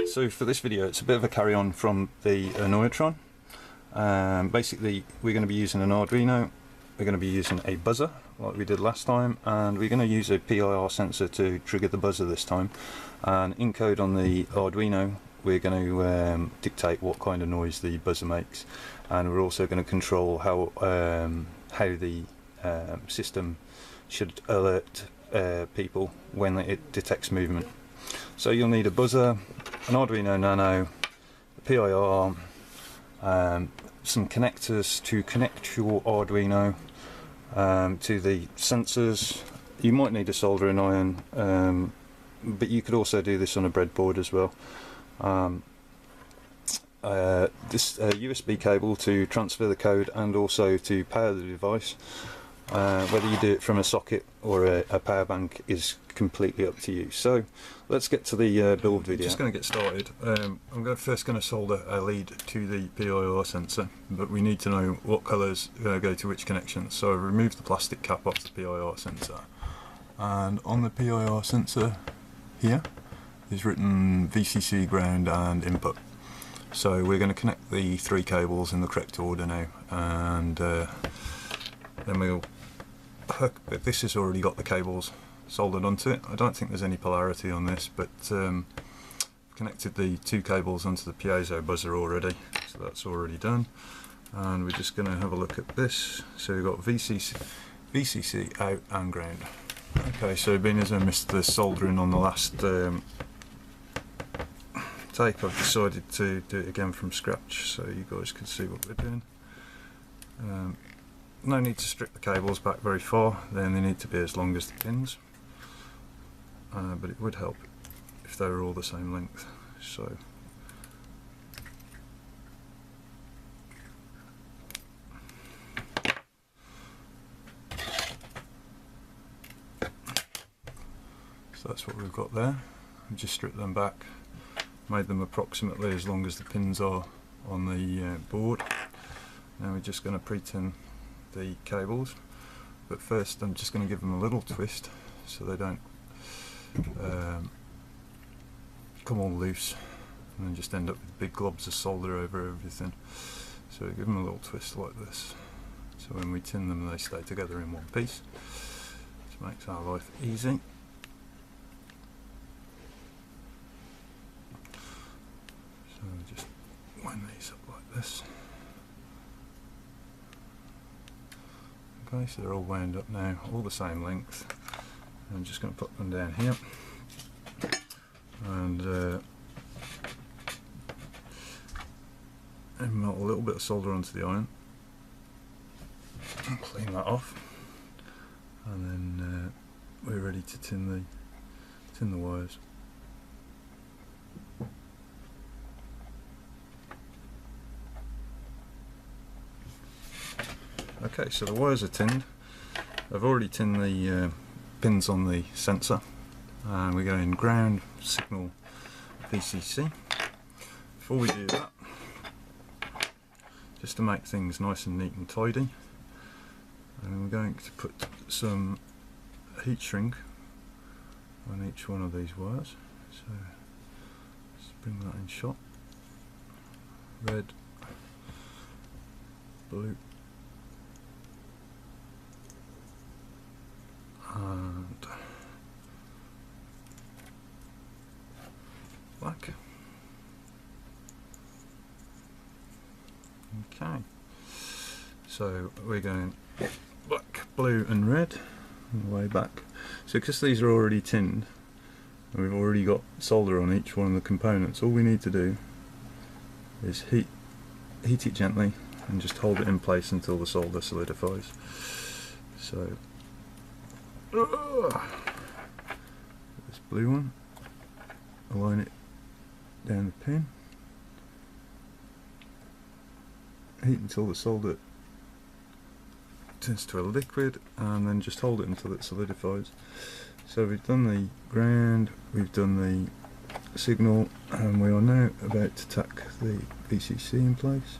So for this video, it's a bit of a carry on from the Neutron. Basically, we're going to be using an Arduino, we're going to be using a buzzer like we did last time, and we're going to use a PIR sensor to trigger the buzzer this time. And in code on the Arduino, we're going to dictate what kind of noise the buzzer makes, and we're also going to control how the system should alert people when it detects movement. So you'll need a buzzer, an Arduino Nano, a PIR, some connectors to connect your Arduino to the sensors. You might need a soldering iron, but you could also do this on a breadboard as well. This USB cable to transfer the code and also to power the device. Whether you do it from a socket or a power bank is completely up to you. So let's get to the build video. Just going to get started. I'm first going to solder a lead to the PIR sensor, but we need to know what colours go to which connections. So I've removed the plastic cap off the PIR sensor, and on the PIR sensor here is written VCC, ground and input. So we're going to connect the three cables in the correct order now, and then we'll hook. This has already got the cables soldered onto it. I don't think there's any polarity on this, but connected the two cables onto the piezo buzzer already, so that's already done. And we're just going to have a look at this. So we've got VCC out and ground. Okay, so being as I missed the soldering on the last tape, I've decided to do it again from scratch so you guys can see what we're doing. No need to strip the cables back very far, then they need to be as long as the pins, but it would help if they were all the same length. So that's what we've got there. We just stripped them back, made them approximately as long as the pins are on the board. Now we're just going to pre-tin the cables, but first I'm just going to give them a little twist so they don't come all loose and then just end up with big globs of solder over everything. So give them a little twist like this, so when we tin them they stay together in one piece, which makes our life easy. So just wind these up like this. Okay, so they're all wound up now, all the same length. I'm just going to put them down here, and melt a little bit of solder onto the iron, and clean that off, and then we're ready to tin the wires. Okay, so the wires are tinned. I've already tinned the pins on the sensor, and we're going ground, signal, VCC. Before we do that, just to make things nice and neat and tidy, and we're going to put some heat shrink on each one of these wires. So let's bring that in shot. Red, blue, and black. Okay, so we're going black, blue and red on the way back. So because these are already tinned and we've already got solder on each one of the components, all we need to do is heat it gently and just hold it in place until the solder solidifies. So this blue one, align it down the pin, heat until the solder turns to a liquid, and then just hold it until it solidifies. So we've done the ground, we've done the signal, and we are now about to tack the VCC in place.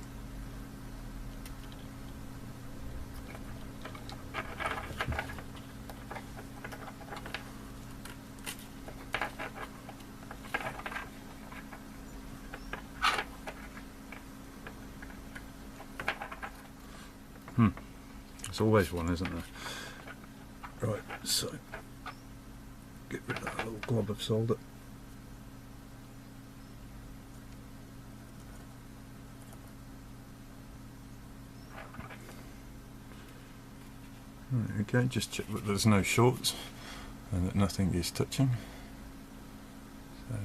There's always one, isn't there? Right, so get rid of that little glob of solder. Okay, just check that there's no shorts and that nothing is touching. So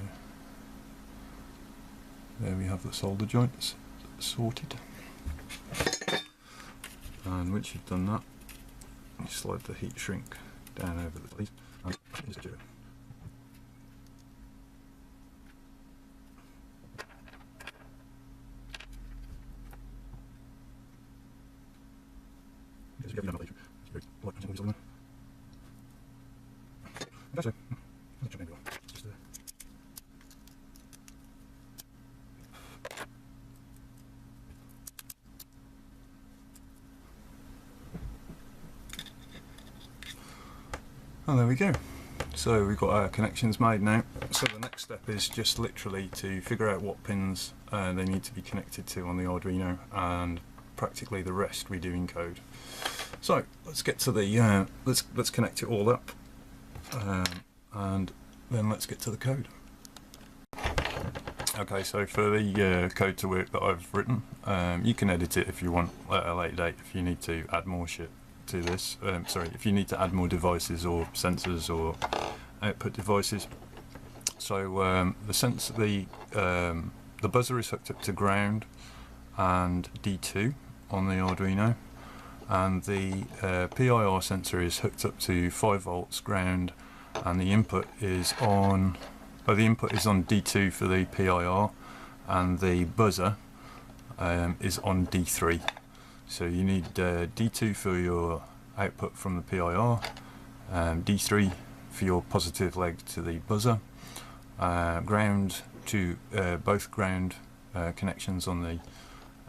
there we have the solder joints sorted. And once you've done that, you slide the heat shrink down over the place and just do it. And there we go. So we've got our connections made now. So the next step is just literally to figure out what pins they need to be connected to on the Arduino, and practically the rest we do in code. So let's get to the let's connect it all up, and then let's get to the code. Okay, so for the code to work that I've written, you can edit it if you want at a later date if you need to add more shit to this. Sorry, if you need to add more devices or sensors or output devices. So the buzzer is hooked up to ground and D2 on the Arduino, and the PIR sensor is hooked up to 5 volts ground, and the input is on D2 for the PIR, and the buzzer is on D3. So you need D2 for your output from the PIR, D3 for your positive leg to the buzzer, ground to both ground connections on the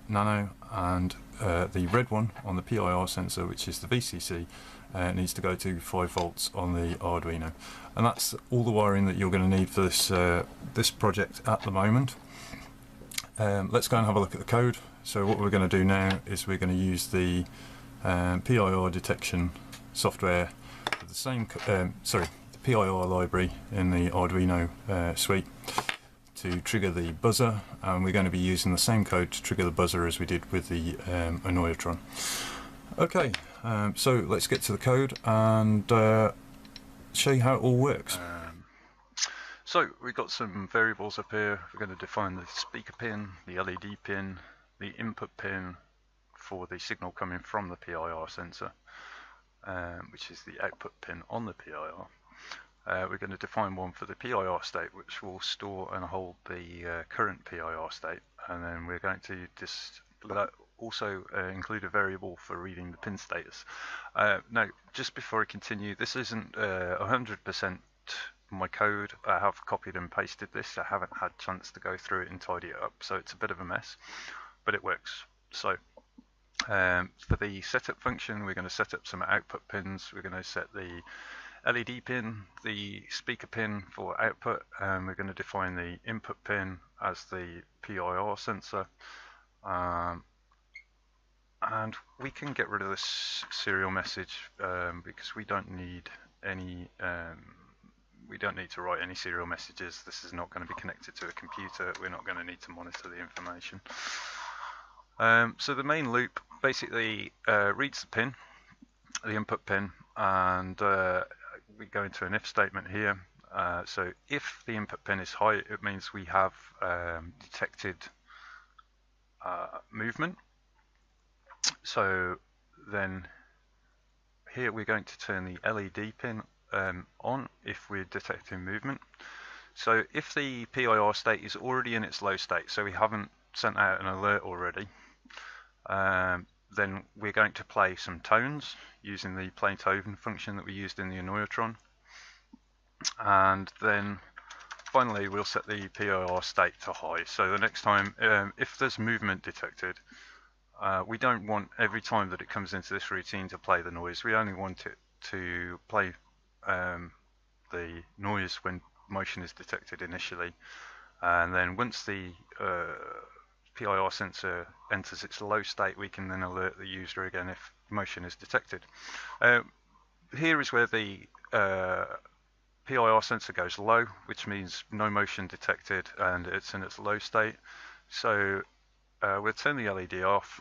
nano, and the red one on the PIR sensor, which is the VCC, needs to go to 5 volts on the Arduino. And that's all the wiring that you're going to need for this this project at the moment. Let's go and have a look at the code. So what we're going to do now is we're going to use the PIR detection software, the same the PIR library in the Arduino suite, to trigger the buzzer, and we're going to be using the same code to trigger the buzzer as we did with the Untitled. Okay, so let's get to the code and show you how it all works. So we've got some variables up here. We're going to define the speaker pin, the LED pin, the input pin for the signal coming from the PIR sensor, which is the output pin on the PIR. We're going to define one for the PIR state, which will store and hold the current PIR state, and then we're going to also include a variable for reading the pin status. Now, just before I continue, this isn't 100% my code. I have copied and pasted this. I haven't had a chance to go through it and tidy it up, so it's a bit of a mess, but it works. So for the setup function, we're going to set up some output pins. We're going to set the LED pin, the speaker pin for output, and we're going to define the input pin as the PIR sensor. And we can get rid of this serial message because we don't need any. We don't need to write any serial messages. This is not going to be connected to a computer. We're not going to need to monitor the information. So the main loop basically reads the pin, the input pin, and we go into an if statement here. So if the input pin is high, it means we have detected movement. So then here we're going to turn the LED pin on if we're detecting movement. So if the PIR state is already in its low state, so we haven't sent out an alert already, then we're going to play some tones using the play tone function that we used in the Untitled. And then finally we'll set the PIR state to high. So the next time, if there's movement detected, we don't want every time that it comes into this routine to play the noise. We only want it to play the noise when motion is detected initially, and then once the PIR sensor enters its low state, we can then alert the user again if motion is detected. Here is where the PIR sensor goes low, which means no motion detected and it's in its low state. So we'll turn the LED off.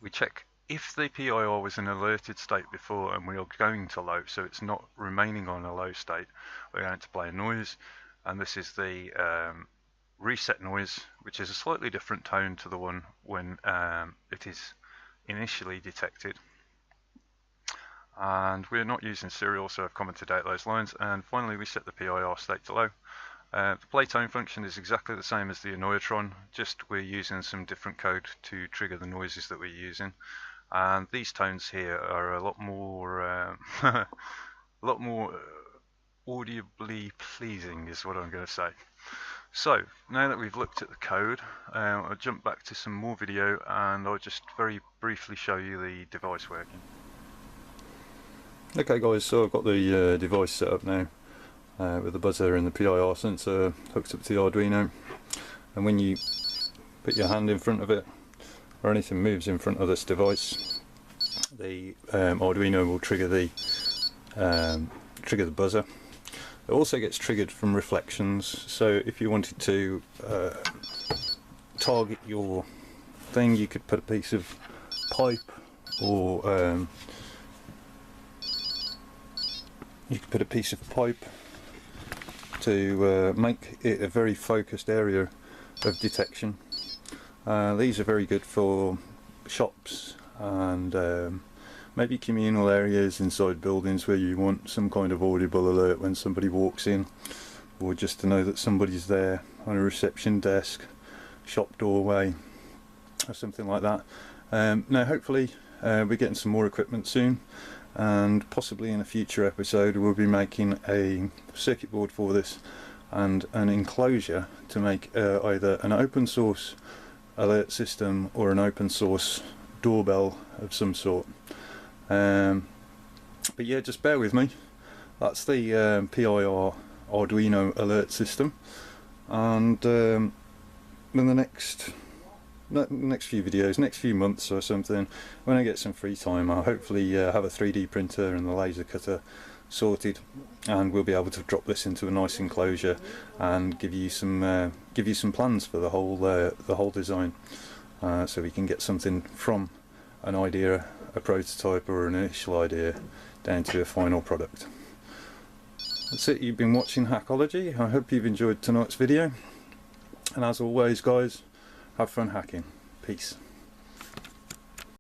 We check if the PIR was in alerted state before and we are going to low, so it's not remaining on a low state. We're going to play a noise, and this is the reset noise, which is a slightly different tone to the one when it is initially detected. And we're not using serial, so I've commented out those lines. And finally we set the PIR state to low. The play tone function is exactly the same as the Annoyatron, just we're using some different code to trigger the noises that we're using. And these tones here are a lot more a lot more audibly pleasing is what I'm going to say. So now that we've looked at the code, I'll jump back to some more video and I'll just very briefly show you the device working. Okay guys, so I've got the device set up now with the buzzer and the PIR sensor hooked up to the Arduino, and when you put your hand in front of it or anything moves in front of this device, the Arduino will trigger the buzzer. It also gets triggered from reflections, so if you wanted to target your thing, you could put a piece of pipe or to make it a very focused area of detection. These are very good for shops and maybe communal areas inside buildings where you want some kind of audible alert when somebody walks in, or just to know that somebody's there on a reception desk, shop doorway, or something like that. Now hopefully we're getting some more equipment soon, and possibly in a future episode we'll be making a circuit board for this and an enclosure to make either an open source alert system or an open source doorbell of some sort. But yeah, just bear with me. That's the PIR Arduino alert system, and in the next few videos, next few months or something, when I get some free time, I'll hopefully have a 3D printer and the laser cutter sorted, and we'll be able to drop this into a nice enclosure and give you some plans for the whole design, so we can get something from an idea, a prototype or an initial idea, down to a final product. That's it. You've been watching Hakology. I hope you've enjoyed tonight's video, and as always guys, have fun hacking. Peace.